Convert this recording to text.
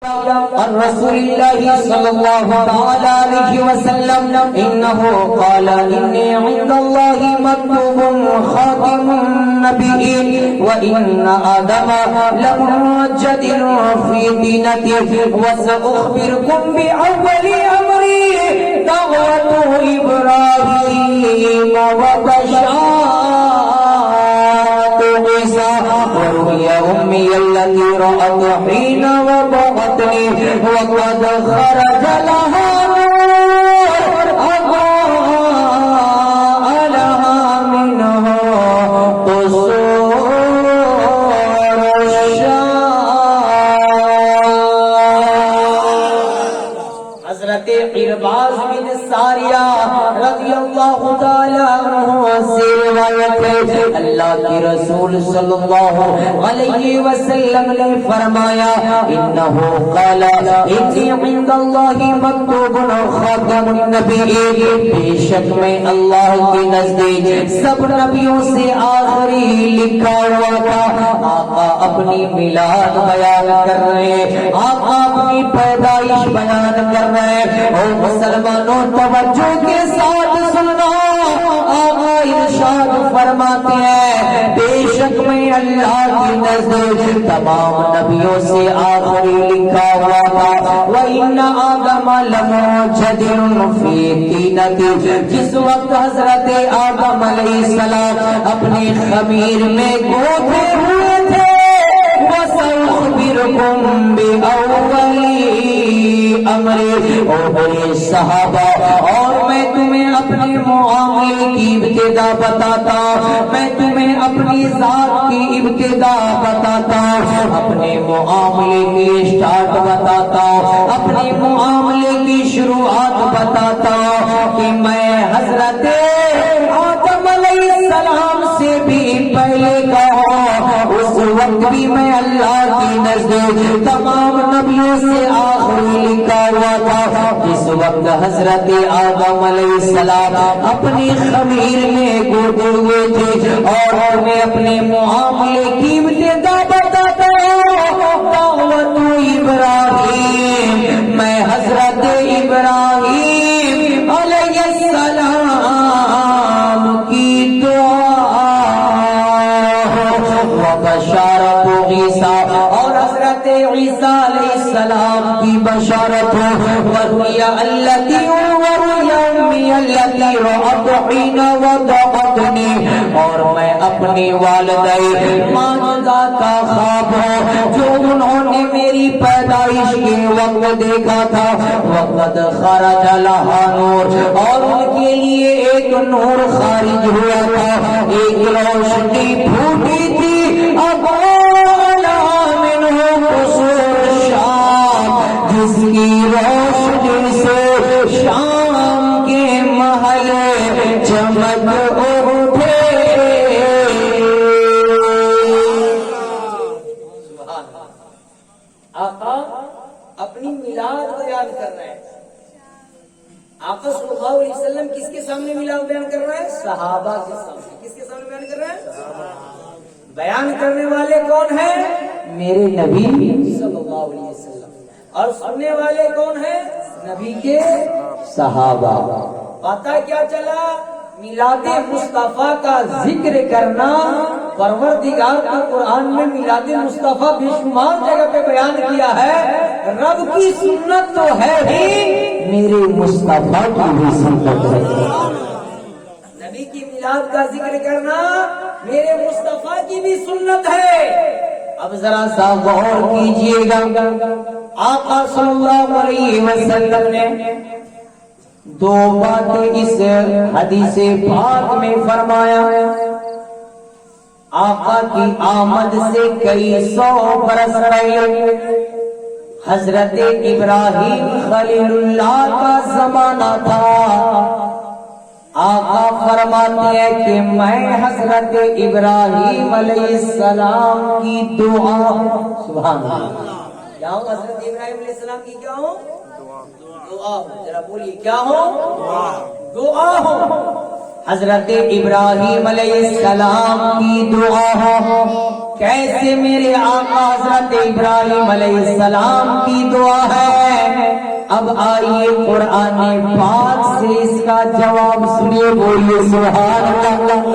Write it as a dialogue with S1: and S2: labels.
S1: عن رسول الله صلى الله تعالى عليه وسلم إنه قال إني عند الله مكتوب خاتم النبيين وإن آدم لمجدل في دينته وسأخبركم بأول أمري دعوة إبراهيم وبشارة عيسى وروي أمي التي رأت حين وضعتني وقد خرج لها نور أضاء لها منه قصور الشام. حضرت عرباض بن ساریہ رضی اللہ تعالی عنہ سے روایت ہے اللہ کے رسول صلی اللہ علیہ وسلم نے فرمایا انہو قال انی عند اللہ مکتوب خاتم النبیین، بے شک میں اللہ کے نزدیک سب نبیوں سے آخری لکھا ہوا تھا. آقا اپنی میلاد بیان کر رہے ہیں، آقا اپنی پیدائش بیان کر رہے ہیں. اور مسلمانوں توجہ کے ساتھ سننا، آقا ارشاد فرماتے ہیں بے شک میں اللہ کی نزدیک تمام نبیوں سے آخری لکھا ہوا تھا. وَإِنَّ آدَمَ لَمُجَدِلٌ فِي طِينَتِهِ، جس وقت حضرت آدم علیہ السلام اپنے خمیر میں گوتے ہوئے تھے وَسَأُخْبِرُكُمْ بِأَوَّلِ امرے، اور بڑے صحابہ اور میں تمہیں اپنے معاملے کی ابتدا بتاتا ہوں، میں تمہیں اپنی ذات کی ابتدا بتاتا ہوں، اپنے معاملے کی اسٹارٹ بتاتا ہوں، اپنے معاملے کی شروعات بتاتا ہوں کہ میں حضرت آدم علیہ السلام سے بھی پہلے کا ہوں. اس وقت بھی میں اللہ کی نزدیک تمام نبیوں سے آخری لکھا ہوا تھا. جس وقت حضرت آدم علیہ السلام اپنی خمیر میں گوتے ہوئے تھے اور میں اپنے معاملے کی ابتدا بتاتا ہوں دعوت ابراہیم، میں حضرت ابراہیم علیہ السلام کی دعا وبشارت عیسیٰ، اور حضرت عیسیٰ علیہ السلام کی بشارت وروی التی رأت حین وضعتنی، اور میں اپنی والدین ماجدہ کا خواب ہوں جو انہوں نے میری پیدائش کے وقت دیکھا تھا. وقت خرج لہا نور، اور ان کے لیے ایک نور خارج ہوا تھا، ایک روشنی پھوٹی تھی. جس کی روشنی سے شام کے محل چمک اٹھے. آقا اپنی میلاد بیان کر رہے ہیں. آقا صلی اللہ علیہ وسلم کس کے سامنے میلاد بیان کر رہے ہیں؟ صحابہ کے سامنے. کس کے سامنے بیان کر رہے ہیں؟ بیان کرنے والے کون ہیں؟ میرے نبی صلی اللہ علیہ وسلم. اور سننے والے کون ہیں؟ نبی کے صحابہ. پتہ کیا چلا؟ میلاد مصطفیٰ کا ذکر کرنا پروردگار کا قرآن میں میلاد مصطفیٰ بے شمار جگہ پہ بیان کیا ہے. رب کی سنت تو ہے ہی، میرے مصطفیٰ کی بھی سنت ہے. نبی کی میلاد کا ذکر کرنا میرے مصطفیٰ کی بھی سنت ہے. اب ذرا سا غور کیجئے گا، آقا صلی اللہ علیہ وسلم نے دو باتیں اس حدیث پاک میں فرمایا. آقا کی آمد سے کئی سو برس پہلے حضرت ابراہیم خلیل اللہ کا زمانہ تھا. آقا فرماتے ہیں کہ میں حضرت ابراہیم علیہ السلام کی دعا، سبحان اللہ، کیا ہوں؟ حضرت ابراہیم علیہ السلام کی کیا ہوں؟ دعا ہوں. ذرا بولیے کیا ہوں؟ دعا ہوں. حضرت ابراہیم علیہ السلام کی دعا ہوں. کیسے میرے آقا حضرت ابراہیم علیہ السلام کی دعا ہے؟ اب آئیے قرآن پاک سے اس کا جواب سنیے، بولیے سبحان اللہ۔